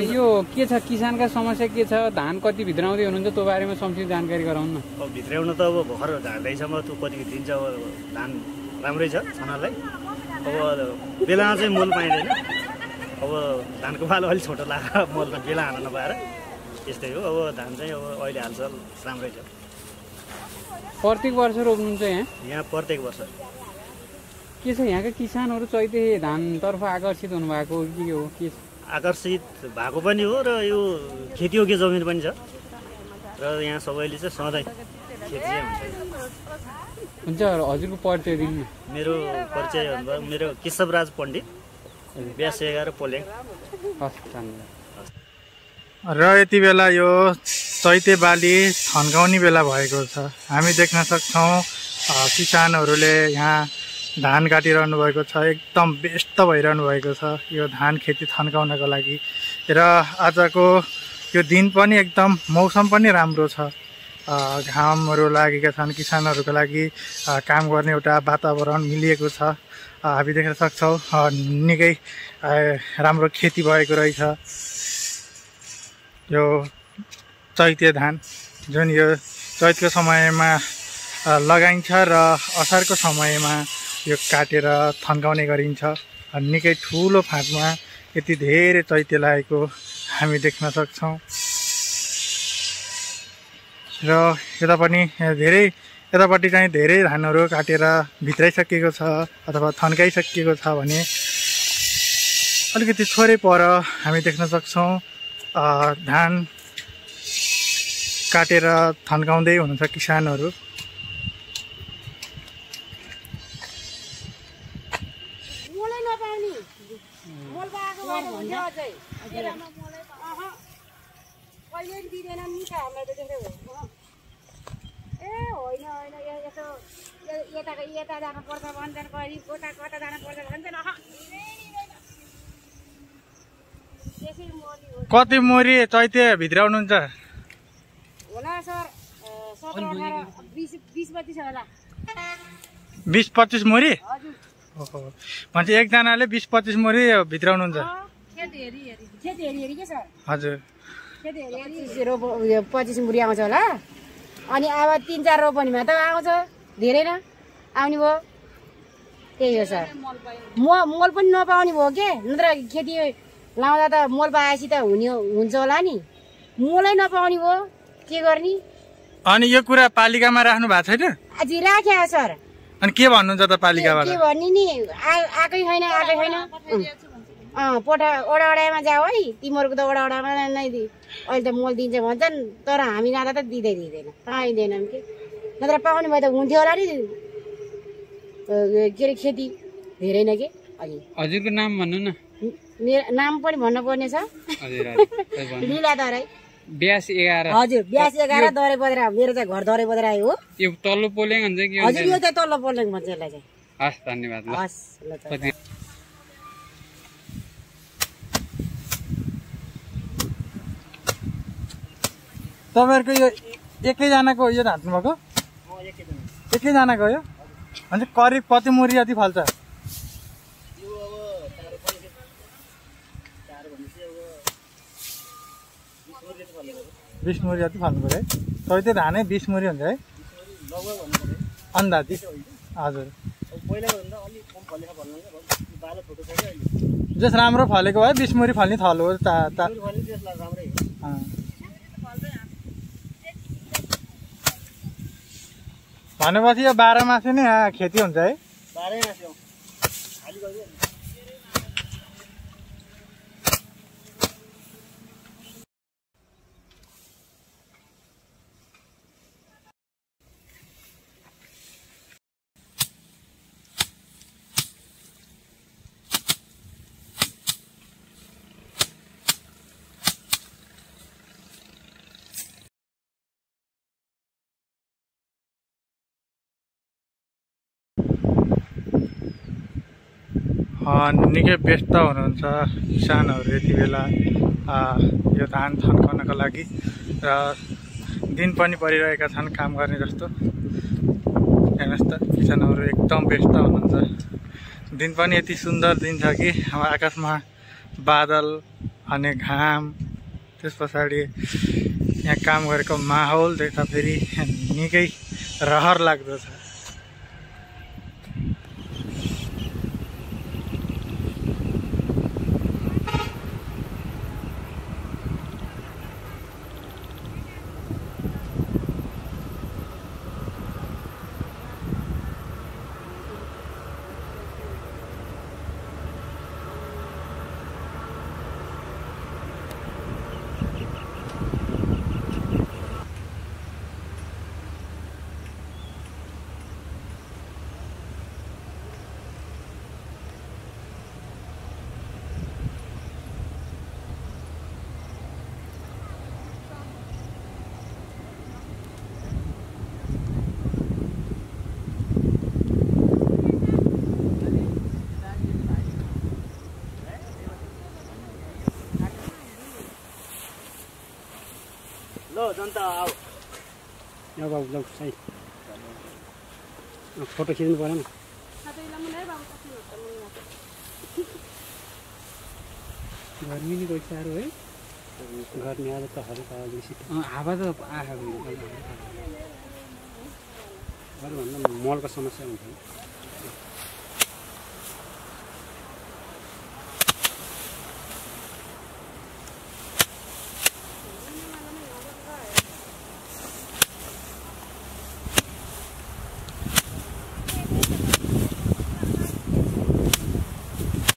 यो के छ किसानका समस्या के छ धान कति भित्राउँदै हुनुहुन्छ त्यो बारेमा संक्षिप्त जानकारी गराउनु न। अब भित्राउन त अब भर्खर झार्दैसम्म त्यो कति दिन्छ अब धान राम्रै छ छनलाई। अब बेलामा चाहिँ मोल पाइँदैन। अब धानको पालो अलिक छोटो लाग्यो मोलमा बेला हाल्न नपाएर यस्तै हो। अब धान चाहिँ अब अहिले हालसाल राम्रै छ। प्रत्येक वर्ष रोप्नुहुन्छ यहाँ प्रत्येक वर्ष के छ यहाँका किसानहरू चैते धानतर्फ आकर्षित हुनुभएको के हो के छ? आकर्षित भएको पनि हो र यो खेतीयोग्य जमिन पनि छ र यहाँ सबैले चाहिँ सधैँ खेती हुन्छ। हजुरको परिचय दिनु। मेरो परिचय भन्दा मेरो केशवराज पण्डित व्यास 11 पोलेङ। र यति बेला यो चैते बाली थन्काउने बेला भएको छ। हामी देख्न सक्छौँ किसानहरूले यहाँ धान काटिरहनु भएको छ। एकदम व्यस्त भइरहनु भएको छ यो धान खेती थन्काउनको लागि। र आजको यो दिन पनि एकदम मौसम पनि राम्रो छ। घामहरू लागेका छन्। किसानहरूको लागि काम गर्ने एउटा वातावरण मिलिएको छ। हामी देख्न सक्छौँ निकै राम्रो खेती भएको रहेछ। यो चैते धान जुन यो चैतको समयमा लगाइन्छ र असारको समयमा यो काटेर थन्काउने गरिन्छ। निकै ठुलो फाँटमा यति धेरै चैते लागेको हामी देख्न सक्छौँ। र यतापट्टि चाहिँ धेरै धानहरू काटेर भित्राइसकिएको छ अथवा थन्काइसकिएको छ भने अलिकति छोरै पर हामी देख्न सक्छौँ धान काटेर थन्काउँदै हुनुहुन्छ किसानहरू। कति मोरी चैते भित्राउनुहुन्छ? होला सर 20-25 मोरी? ओहो, भन्छ एकजनाले 20-25 मोरी भित्राउनुहुन्छ? हजुर 25 मुरी आउँछ होला। अनि अब 3-4 रोपनीमा त आउँछ धेरै न आउने भयो। त्यही हो सर। मोल पनि नपाउने भयो के नत्र खेती लाउँदा त मोल पाएपछि त हुन्छ होला नि। मोलै नपाउने भयो के गर्ने। अनि यो कुरा पालिकामा राख्नु भएको छैन? अझै राख्या सर। अनि के भन्नुहुन्छ त पालिकाबाट? के भन्ने नि आएकै छैन। ओडामा जाऊ है तिमीहरूको त ओडामा नै दि अहिले त मोल दिन्छ भन्छन् तर हामी जाँदा त दिँदैन पाइँदैनौँ कि नत्र पाउने भए त हुन्थ्यो होला नि। के अरे खेती धेरै नै के। अनि हजुरको नाम भन्नु न। मेरो नाम पनि भन्नुपर्ने छ लीला दराई व्यास 11। हजुर व्यास 11 दरे बद्रा। मेरो चाहिँ घर दरे बद्रा हो। यो तल्लो पोलेङ हुन्छ कि? हजुर यो चाहिँ तल्लो पोलेङ भन्छ यसलाई चाहिँ। हस् धन्यवाद। हस् ल त। तपाईँहरूको यो एकैजनाको यो धान्नु भएको? एकैजनाको यो? अनि करिब कति मुरी जति फल्छ? 20 मुरी जति फाल्नु पर्यो है। चैते धानै 20 मुरी हुन्छ है अन्दाजी? हजुर जस राम्रो फलेको भए 20 मुरी फल्ने थलो हो। भनेपछि यो 12 मासे नै खेती हुन्छ है? 12 मासे हो। निकै व्यस्त हुनुहुन्छ किसानहरू यति बेला यो धान थन्काउनको लागि र दिन पनि परिरहेका छन् काम गर्ने जस्तो। हेर्नुहोस् त किसानहरू एकदम व्यस्त हुनुहुन्छ। दिन पनि यति सुन्दर दिन छ कि आकाशमा बादल अनि घाम त्यस पछाडि यहाँ काम गरेको माहौल देख्दा फेरि निकै रहर लाग्दो छ। लो जनता आऊ ल बाबु ल सही फोटो खिच्नु परेन गर्मी नि कोही साह्रो है गर्मी आज त हल्का हावा त आएको भन्दा मलको समस्या हुन्छ